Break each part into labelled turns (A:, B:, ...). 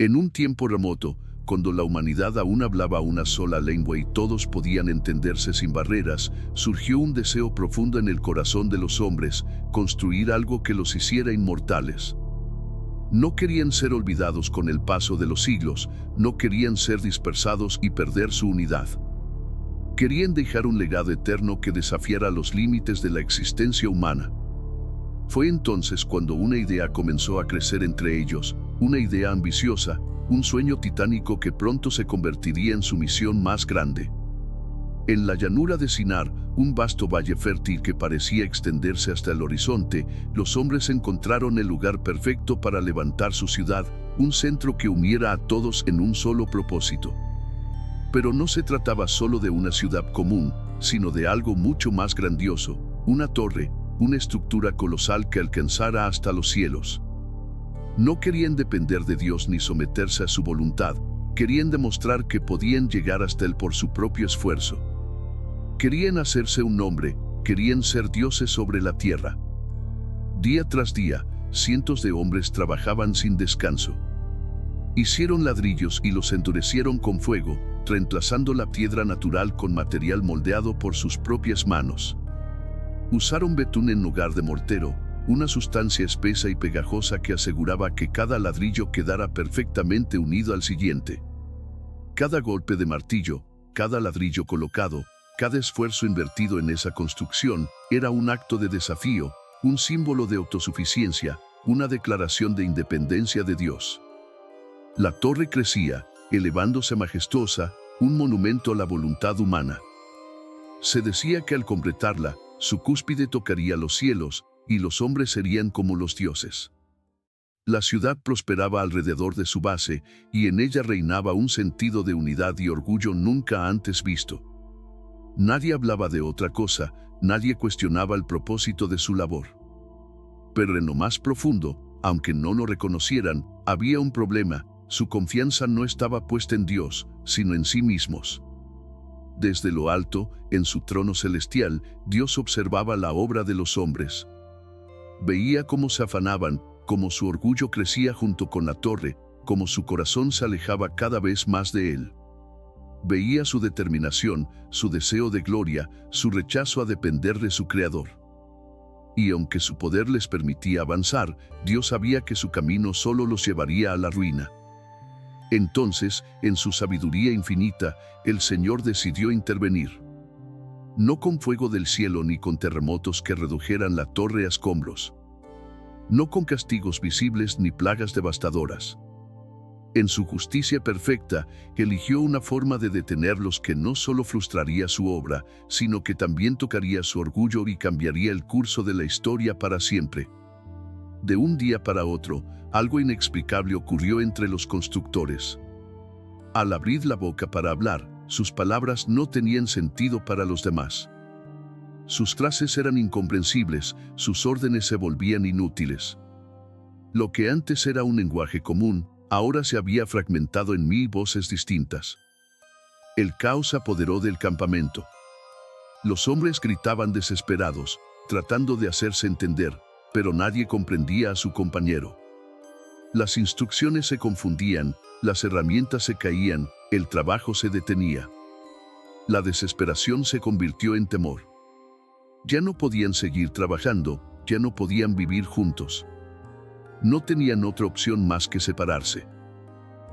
A: En un tiempo remoto, cuando la humanidad aún hablaba una sola lengua y todos podían entenderse sin barreras, surgió un deseo profundo en el corazón de los hombres, construir algo que los hiciera inmortales. No querían ser olvidados con el paso de los siglos, no querían ser dispersados y perder su unidad. Querían dejar un legado eterno que desafiara los límites de la existencia humana. Fue entonces cuando una idea comenzó a crecer entre ellos, una idea ambiciosa, un sueño titánico que pronto se convertiría en su misión más grande. En la llanura de Sinar, un vasto valle fértil que parecía extenderse hasta el horizonte, los hombres encontraron el lugar perfecto para levantar su ciudad, un centro que uniera a todos en un solo propósito. Pero no se trataba solo de una ciudad común, sino de algo mucho más grandioso, una torre, una estructura colosal que alcanzara hasta los cielos. No querían depender de Dios ni someterse a su voluntad, querían demostrar que podían llegar hasta Él por su propio esfuerzo. Querían hacerse un nombre, querían ser dioses sobre la tierra. Día tras día, cientos de hombres trabajaban sin descanso. Hicieron ladrillos y los endurecieron con fuego, reemplazando la piedra natural con material moldeado por sus propias manos. Usaron betún en lugar de mortero, una sustancia espesa y pegajosa que aseguraba que cada ladrillo quedara perfectamente unido al siguiente. Cada golpe de martillo, cada ladrillo colocado, cada esfuerzo invertido en esa construcción era un acto de desafío, un símbolo de autosuficiencia, una declaración de independencia de Dios. La torre crecía, elevándose majestuosa, un monumento a la voluntad humana. Se decía que al completarla, su cúspide tocaría los cielos, y los hombres serían como los dioses. La ciudad prosperaba alrededor de su base, y en ella reinaba un sentido de unidad y orgullo nunca antes visto. Nadie hablaba de otra cosa, nadie cuestionaba el propósito de su labor. Pero en lo más profundo, aunque no lo reconocieran, había un problema: su confianza no estaba puesta en Dios, sino en sí mismos. Desde lo alto, en su trono celestial, Dios observaba la obra de los hombres. Veía cómo se afanaban, cómo su orgullo crecía junto con la torre, cómo su corazón se alejaba cada vez más de Él. Veía su determinación, su deseo de gloria, su rechazo a depender de su Creador. Y aunque su poder les permitía avanzar, Dios sabía que su camino solo los llevaría a la ruina. Entonces, en su sabiduría infinita, el Señor decidió intervenir. No con fuego del cielo ni con terremotos que redujeran la torre a escombros. No con castigos visibles ni plagas devastadoras. En su justicia perfecta, eligió una forma de detenerlos que no solo frustraría su obra, sino que también tocaría su orgullo y cambiaría el curso de la historia para siempre. De un día para otro, algo inexplicable ocurrió entre los constructores. Al abrir la boca para hablar, sus palabras no tenían sentido para los demás. Sus frases eran incomprensibles, sus órdenes se volvían inútiles. Lo que antes era un lenguaje común, ahora se había fragmentado en 1000 voces distintas. El caos se apoderó del campamento. Los hombres gritaban desesperados, tratando de hacerse entender, pero nadie comprendía a su compañero. Las instrucciones se confundían, las herramientas se caían, el trabajo se detenía. La desesperación se convirtió en temor. Ya no podían seguir trabajando, ya no podían vivir juntos. No tenían otra opción más que separarse.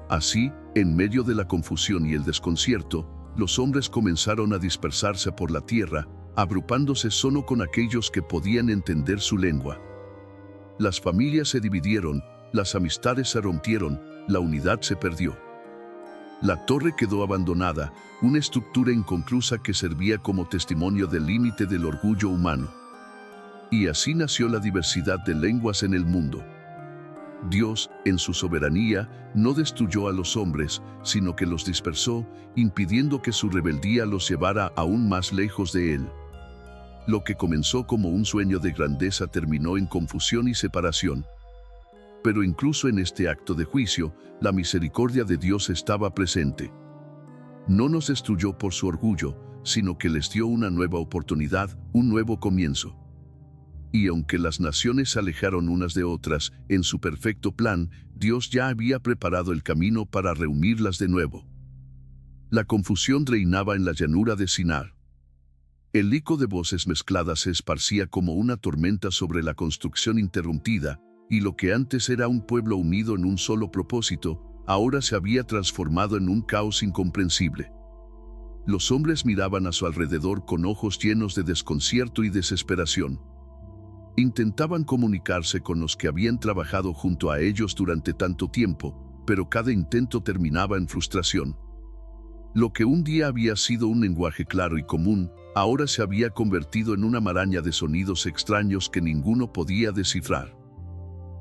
A: Así, en medio de la confusión y el desconcierto, los hombres comenzaron a dispersarse por la tierra, agrupándose solo con aquellos que podían entender su lengua. Las familias se dividieron, las amistades se rompieron, la unidad se perdió. La torre quedó abandonada, una estructura inconclusa que servía como testimonio del límite del orgullo humano. Y así nació la diversidad de lenguas en el mundo. Dios, en su soberanía, no destruyó a los hombres, sino que los dispersó, impidiendo que su rebeldía los llevara aún más lejos de Él. Lo que comenzó como un sueño de grandeza terminó en confusión y separación. Pero incluso en este acto de juicio, la misericordia de Dios estaba presente. No nos destruyó por su orgullo, sino que les dio una nueva oportunidad, un nuevo comienzo. Y aunque las naciones se alejaron unas de otras, en su perfecto plan, Dios ya había preparado el camino para reunirlas de nuevo. La confusión reinaba en la llanura de Sinar. El eco de voces mezcladas se esparcía como una tormenta sobre la construcción interrumpida, y lo que antes era un pueblo unido en un solo propósito, ahora se había transformado en un caos incomprensible. Los hombres miraban a su alrededor con ojos llenos de desconcierto y desesperación. Intentaban comunicarse con los que habían trabajado junto a ellos durante tanto tiempo, pero cada intento terminaba en frustración. Lo que un día había sido un lenguaje claro y común, ahora se había convertido en una maraña de sonidos extraños que ninguno podía descifrar.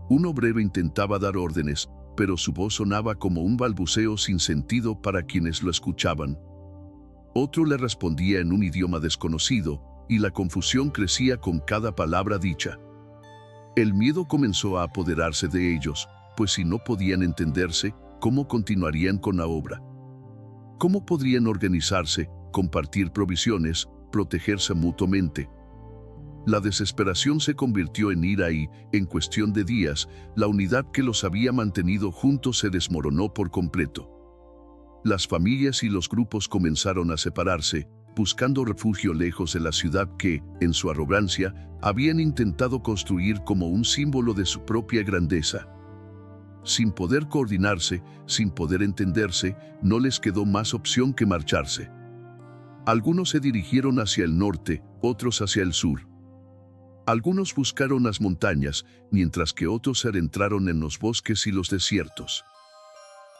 A: Un obrero intentaba dar órdenes, pero su voz sonaba como un balbuceo sin sentido para quienes lo escuchaban. Otro le respondía en un idioma desconocido, y la confusión crecía con cada palabra dicha. El miedo comenzó a apoderarse de ellos, pues si no podían entenderse, ¿cómo continuarían con la obra? ¿Cómo podrían organizarse, compartir provisiones, protegerse mutuamente? La desesperación se convirtió en ira y, en cuestión de días, la unidad que los había mantenido juntos se desmoronó por completo. Las familias y los grupos comenzaron a separarse, buscando refugio lejos de la ciudad que, en su arrogancia, habían intentado construir como un símbolo de su propia grandeza. Sin poder coordinarse, sin poder entenderse, no les quedó más opción que marcharse. Algunos se dirigieron hacia el norte, otros hacia el sur. Algunos buscaron las montañas, mientras que otros se adentraron en los bosques y los desiertos.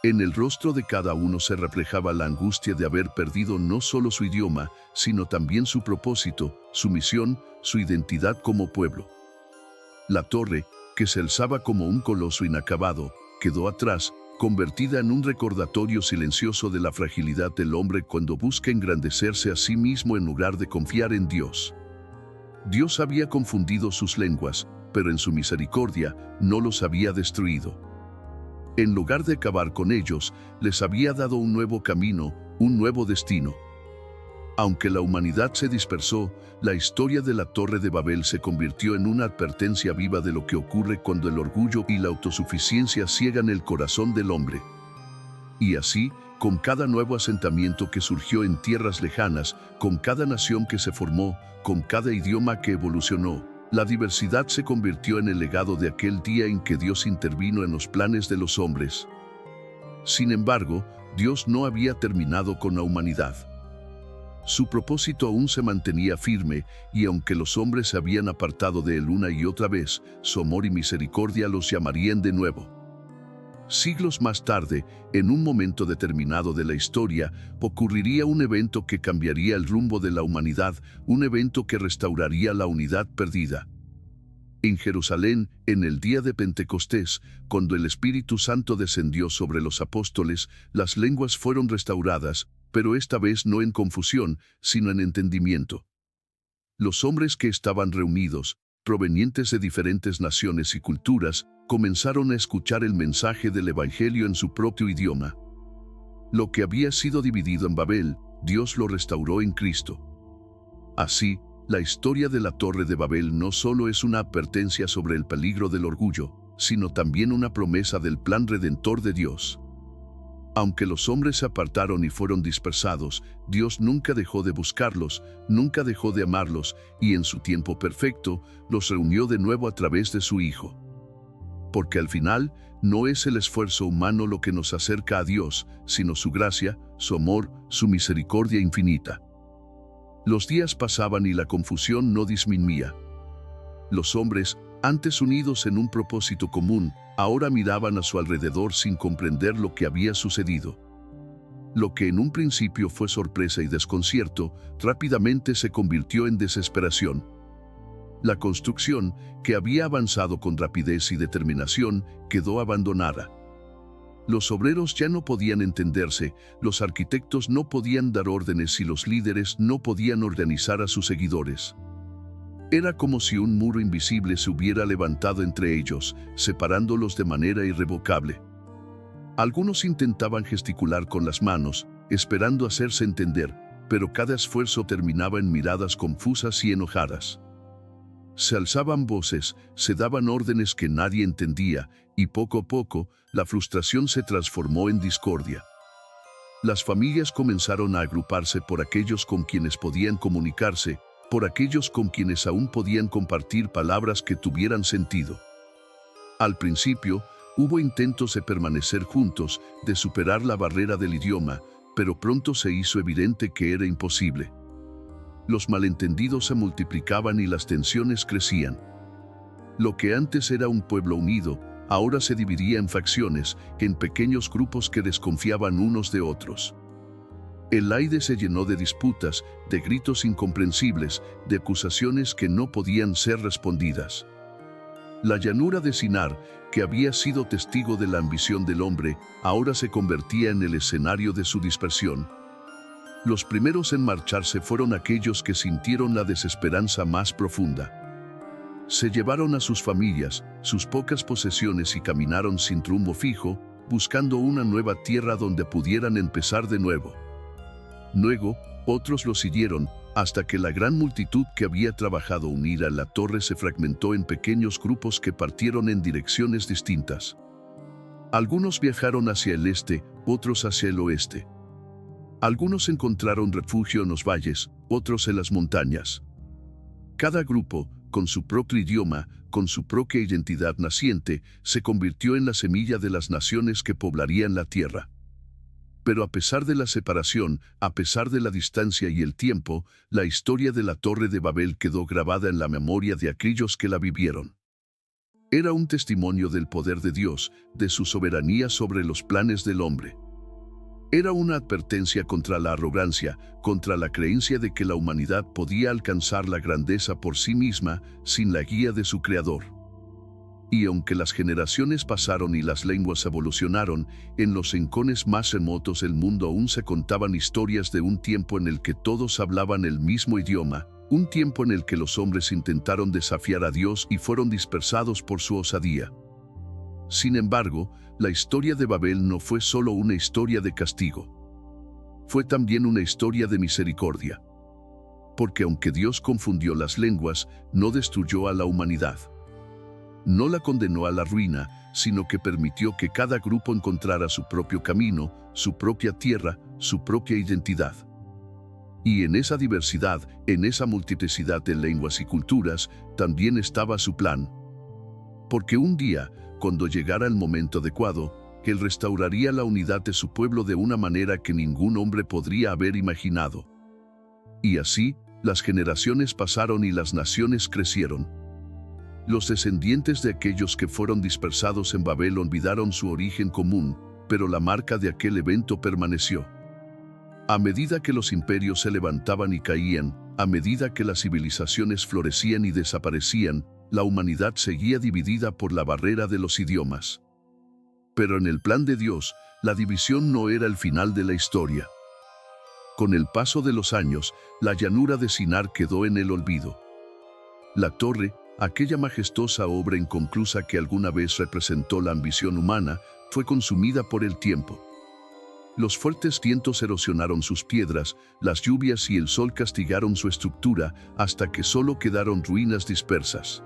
A: En el rostro de cada uno se reflejaba la angustia de haber perdido no solo su idioma, sino también su propósito, su misión, su identidad como pueblo. La torre, que se alzaba como un coloso inacabado, quedó atrás, convertida en un recordatorio silencioso de la fragilidad del hombre cuando busca engrandecerse a sí mismo en lugar de confiar en Dios. Dios había confundido sus lenguas, pero en su misericordia no los había destruido. En lugar de acabar con ellos, les había dado un nuevo camino, un nuevo destino. Aunque la humanidad se dispersó, la historia de la Torre de Babel se convirtió en una advertencia viva de lo que ocurre cuando el orgullo y la autosuficiencia ciegan el corazón del hombre. Y así, con cada nuevo asentamiento que surgió en tierras lejanas, con cada nación que se formó, con cada idioma que evolucionó, la diversidad se convirtió en el legado de aquel día en que Dios intervino en los planes de los hombres. Sin embargo, Dios no había terminado con la humanidad. Su propósito aún se mantenía firme, y aunque los hombres se habían apartado de él una y otra vez, su amor y misericordia los llamarían de nuevo. Siglos más tarde, en un momento determinado de la historia, ocurriría un evento que cambiaría el rumbo de la humanidad, un evento que restauraría la unidad perdida. En Jerusalén, en el día de Pentecostés, cuando el Espíritu Santo descendió sobre los apóstoles, las lenguas fueron restauradas, pero esta vez no en confusión, sino en entendimiento. Los hombres que estaban reunidos, provenientes de diferentes naciones y culturas, comenzaron a escuchar el mensaje del Evangelio en su propio idioma. Lo que había sido dividido en Babel, Dios lo restauró en Cristo. Así, la historia de la Torre de Babel no solo es una advertencia sobre el peligro del orgullo, sino también una promesa del plan redentor de Dios. Aunque los hombres se apartaron y fueron dispersados, Dios nunca dejó de buscarlos, nunca dejó de amarlos, y en su tiempo perfecto, los reunió de nuevo a través de su Hijo. Porque al final, no es el esfuerzo humano lo que nos acerca a Dios, sino su gracia, su amor, su misericordia infinita. Los días pasaban y la confusión no disminuía. Los hombres, antes unidos en un propósito común, ahora miraban a su alrededor sin comprender lo que había sucedido. Lo que en un principio fue sorpresa y desconcierto, rápidamente se convirtió en desesperación. La construcción, que había avanzado con rapidez y determinación, quedó abandonada. Los obreros ya no podían entenderse, los arquitectos no podían dar órdenes y los líderes no podían organizar a sus seguidores. Era como si un muro invisible se hubiera levantado entre ellos, separándolos de manera irrevocable. Algunos intentaban gesticular con las manos, esperando hacerse entender, pero cada esfuerzo terminaba en miradas confusas y enojadas. Se alzaban voces, se daban órdenes que nadie entendía, y poco a poco, la frustración se transformó en discordia. Las familias comenzaron a agruparse por aquellos con quienes podían comunicarse, por aquellos con quienes aún podían compartir palabras que tuvieran sentido. Al principio, hubo intentos de permanecer juntos, de superar la barrera del idioma, pero pronto se hizo evidente que era imposible. Los malentendidos se multiplicaban y las tensiones crecían. Lo que antes era un pueblo unido, ahora se dividía en facciones, en pequeños grupos que desconfiaban unos de otros. El aire se llenó de disputas, de gritos incomprensibles, de acusaciones que no podían ser respondidas. La llanura de Sinar, que había sido testigo de la ambición del hombre, ahora se convertía en el escenario de su dispersión. Los primeros en marcharse fueron aquellos que sintieron la desesperanza más profunda. Se llevaron a sus familias, sus pocas posesiones y caminaron sin rumbo fijo, buscando una nueva tierra donde pudieran empezar de nuevo. Luego, otros lo siguieron, hasta que la gran multitud que había trabajado unida en la torre se fragmentó en pequeños grupos que partieron en direcciones distintas. Algunos viajaron hacia el este, otros hacia el oeste. Algunos encontraron refugio en los valles, otros en las montañas. Cada grupo, con su propio idioma, con su propia identidad naciente, se convirtió en la semilla de las naciones que poblarían la tierra. Pero a pesar de la separación, a pesar de la distancia y el tiempo, la historia de la Torre de Babel quedó grabada en la memoria de aquellos que la vivieron. Era un testimonio del poder de Dios, de su soberanía sobre los planes del hombre. Era una advertencia contra la arrogancia, contra la creencia de que la humanidad podía alcanzar la grandeza por sí misma, sin la guía de su Creador. Y aunque las generaciones pasaron y las lenguas evolucionaron, en los rincones más remotos del mundo aún se contaban historias de un tiempo en el que todos hablaban el mismo idioma, un tiempo en el que los hombres intentaron desafiar a Dios y fueron dispersados por su osadía. Sin embargo, la historia de Babel no fue solo una historia de castigo. Fue también una historia de misericordia. Porque aunque Dios confundió las lenguas, no destruyó a la humanidad. No la condenó a la ruina, sino que permitió que cada grupo encontrara su propio camino, su propia tierra, su propia identidad. Y en esa diversidad, en esa multiplicidad de lenguas y culturas, también estaba su plan. Porque un día, cuando llegara el momento adecuado, Él restauraría la unidad de su pueblo de una manera que ningún hombre podría haber imaginado. Y así, las generaciones pasaron y las naciones crecieron. Los descendientes de aquellos que fueron dispersados en Babel olvidaron su origen común, pero la marca de aquel evento permaneció. A medida que los imperios se levantaban y caían, a medida que las civilizaciones florecían y desaparecían, la humanidad seguía dividida por la barrera de los idiomas. Pero en el plan de Dios, la división no era el final de la historia. Con el paso de los años, la llanura de Sinar quedó en el olvido. La torre, aquella majestuosa obra inconclusa que alguna vez representó la ambición humana, fue consumida por el tiempo. Los fuertes vientos erosionaron sus piedras, las lluvias y el sol castigaron su estructura, hasta que solo quedaron ruinas dispersas.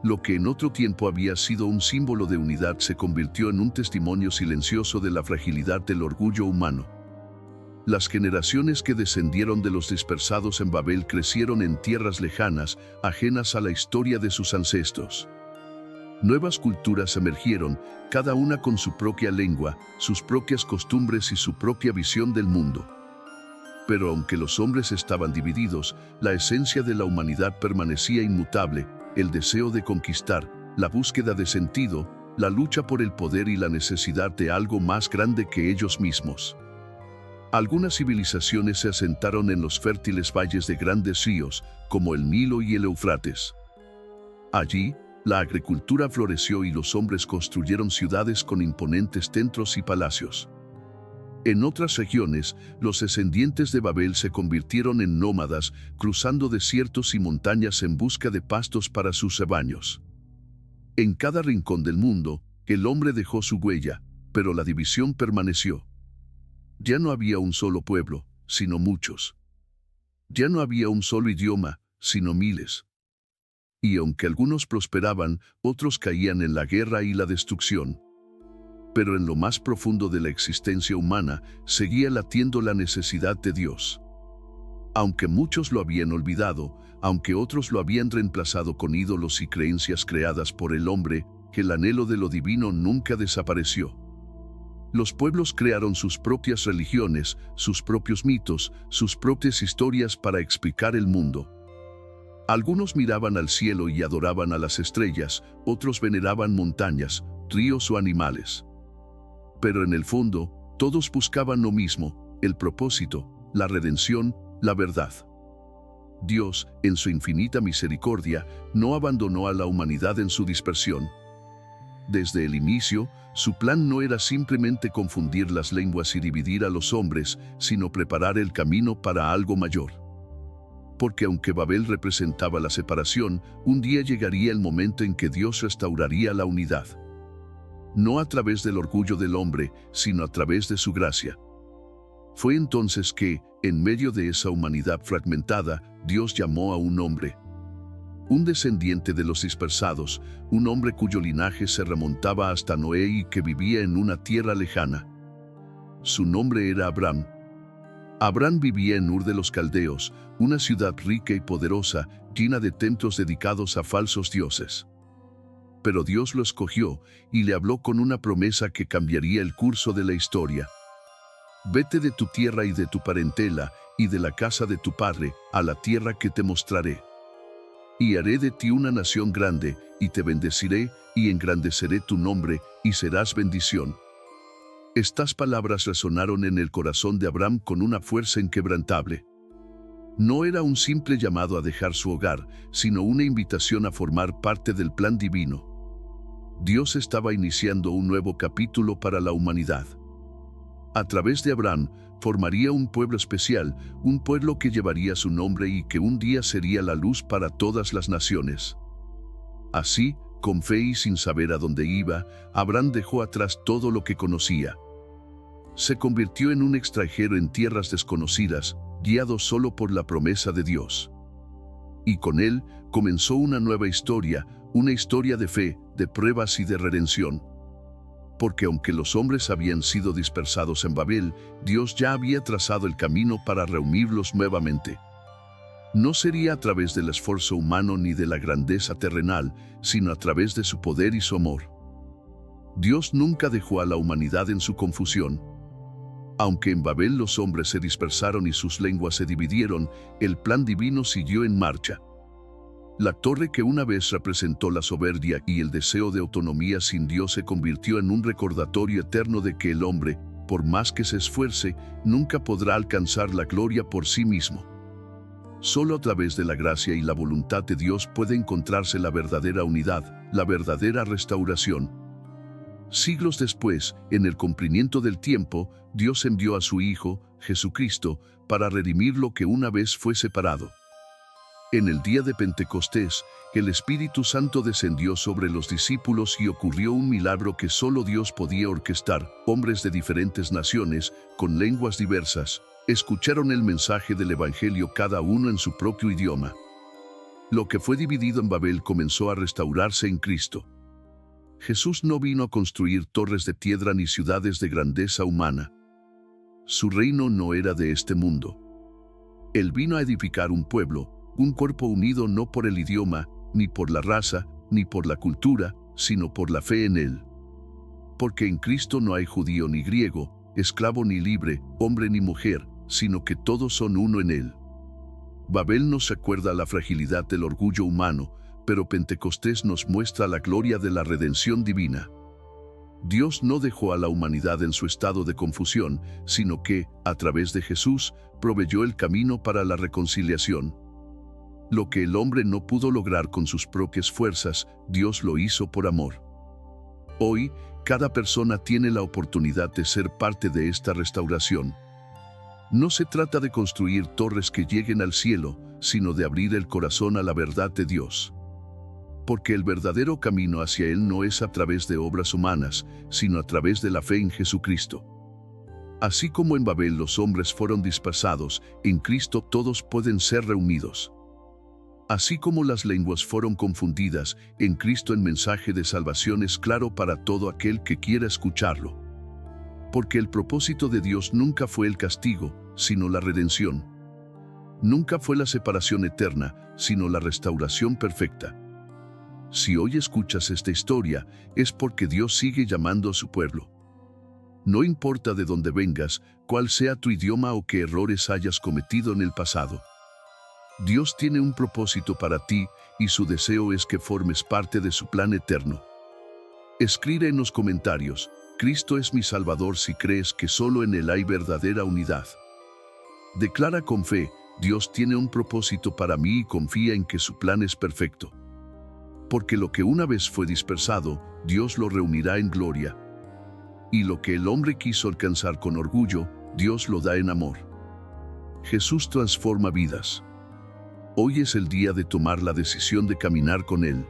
A: Lo que en otro tiempo había sido un símbolo de unidad se convirtió en un testimonio silencioso de la fragilidad del orgullo humano. Las generaciones que descendieron de los dispersados en Babel crecieron en tierras lejanas, ajenas a la historia de sus ancestros. Nuevas culturas emergieron, cada una con su propia lengua, sus propias costumbres y su propia visión del mundo. Pero aunque los hombres estaban divididos, la esencia de la humanidad permanecía inmutable: el deseo de conquistar, la búsqueda de sentido, la lucha por el poder y la necesidad de algo más grande que ellos mismos. Algunas civilizaciones se asentaron en los fértiles valles de grandes ríos, como el Nilo y el Éufrates. Allí, la agricultura floreció y los hombres construyeron ciudades con imponentes templos y palacios. En otras regiones, los descendientes de Babel se convirtieron en nómadas, cruzando desiertos y montañas en busca de pastos para sus rebaños. En cada rincón del mundo, el hombre dejó su huella, pero la división permaneció. Ya no había un solo pueblo, sino muchos. Ya no había un solo idioma, sino miles. Y aunque algunos prosperaban, otros caían en la guerra y la destrucción. Pero en lo más profundo de la existencia humana seguía latiendo la necesidad de Dios. Aunque muchos lo habían olvidado, aunque otros lo habían reemplazado con ídolos y creencias creadas por el hombre, el anhelo de lo divino nunca desapareció. Los pueblos crearon sus propias religiones, sus propios mitos, sus propias historias para explicar el mundo. Algunos miraban al cielo y adoraban a las estrellas, otros veneraban montañas, ríos o animales. Pero en el fondo, todos buscaban lo mismo: el propósito, la redención, la verdad. Dios, en su infinita misericordia, no abandonó a la humanidad en su dispersión. Desde el inicio, su plan no era simplemente confundir las lenguas y dividir a los hombres, sino preparar el camino para algo mayor. Porque aunque Babel representaba la separación, un día llegaría el momento en que Dios restauraría la unidad. No a través del orgullo del hombre, sino a través de su gracia. Fue entonces que, en medio de esa humanidad fragmentada, Dios llamó a un hombre. Un descendiente de los dispersados, un hombre cuyo linaje se remontaba hasta Noé y que vivía en una tierra lejana. Su nombre era Abraham. Abraham vivía en Ur de los Caldeos, una ciudad rica y poderosa, llena de templos dedicados a falsos dioses. Pero Dios lo escogió y le habló con una promesa que cambiaría el curso de la historia. Vete de tu tierra y de tu parentela, y de la casa de tu padre, a la tierra que te mostraré. Y haré de ti una nación grande, y te bendeciré, y engrandeceré tu nombre, y serás bendición. Estas palabras resonaron en el corazón de Abraham con una fuerza inquebrantable. No era un simple llamado a dejar su hogar, sino una invitación a formar parte del plan divino. Dios estaba iniciando un nuevo capítulo para la humanidad. A través de Abraham, formaría un pueblo especial, un pueblo que llevaría su nombre y que un día sería la luz para todas las naciones. Así, con fe y sin saber a dónde iba, Abraham dejó atrás todo lo que conocía. Se convirtió en un extranjero en tierras desconocidas, guiado solo por la promesa de Dios. Y con él comenzó una nueva historia, una historia de fe, de pruebas y de redención. Porque aunque los hombres habían sido dispersados en Babel, Dios ya había trazado el camino para reunirlos nuevamente. No sería a través del esfuerzo humano ni de la grandeza terrenal, sino a través de su poder y su amor. Dios nunca dejó a la humanidad en su confusión. Aunque en Babel los hombres se dispersaron y sus lenguas se dividieron, el plan divino siguió en marcha. La torre que una vez representó la soberbia y el deseo de autonomía sin Dios se convirtió en un recordatorio eterno de que el hombre, por más que se esfuerce, nunca podrá alcanzar la gloria por sí mismo. Solo a través de la gracia y la voluntad de Dios puede encontrarse la verdadera unidad, la verdadera restauración. Siglos después, en el cumplimiento del tiempo, Dios envió a su Hijo, Jesucristo, para redimir lo que una vez fue separado. En el día de Pentecostés, el Espíritu Santo descendió sobre los discípulos y ocurrió un milagro que solo Dios podía orquestar. Hombres de diferentes naciones, con lenguas diversas, escucharon el mensaje del Evangelio cada uno en su propio idioma. Lo que fue dividido en Babel comenzó a restaurarse en Cristo. Jesús no vino a construir torres de piedra ni ciudades de grandeza humana. Su reino no era de este mundo. Él vino a edificar un pueblo, un cuerpo unido no por el idioma, ni por la raza, ni por la cultura, sino por la fe en Él. Porque en Cristo no hay judío ni griego, esclavo ni libre, hombre ni mujer, sino que todos son uno en Él. Babel nos recuerda la fragilidad del orgullo humano, pero Pentecostés nos muestra la gloria de la redención divina. Dios no dejó a la humanidad en su estado de confusión, sino que, a través de Jesús, proveyó el camino para la reconciliación. Lo que el hombre no pudo lograr con sus propias fuerzas, Dios lo hizo por amor. Hoy, cada persona tiene la oportunidad de ser parte de esta restauración. No se trata de construir torres que lleguen al cielo, sino de abrir el corazón a la verdad de Dios. Porque el verdadero camino hacia Él no es a través de obras humanas, sino a través de la fe en Jesucristo. Así como en Babel los hombres fueron dispersados, en Cristo todos pueden ser reunidos. Así como las lenguas fueron confundidas, en Cristo el mensaje de salvación es claro para todo aquel que quiera escucharlo. Porque el propósito de Dios nunca fue el castigo, sino la redención. Nunca fue la separación eterna, sino la restauración perfecta. Si hoy escuchas esta historia, es porque Dios sigue llamando a su pueblo. No importa de dónde vengas, cuál sea tu idioma o qué errores hayas cometido en el pasado. Dios tiene un propósito para ti y su deseo es que formes parte de su plan eterno. Escribe en los comentarios: Cristo es mi Salvador si crees que solo en Él hay verdadera unidad. Declara con fe: Dios tiene un propósito para mí y confía en que su plan es perfecto. Porque lo que una vez fue dispersado, Dios lo reunirá en gloria. Y lo que el hombre quiso alcanzar con orgullo, Dios lo da en amor. Jesús transforma vidas. Hoy es el día de tomar la decisión de caminar con Él.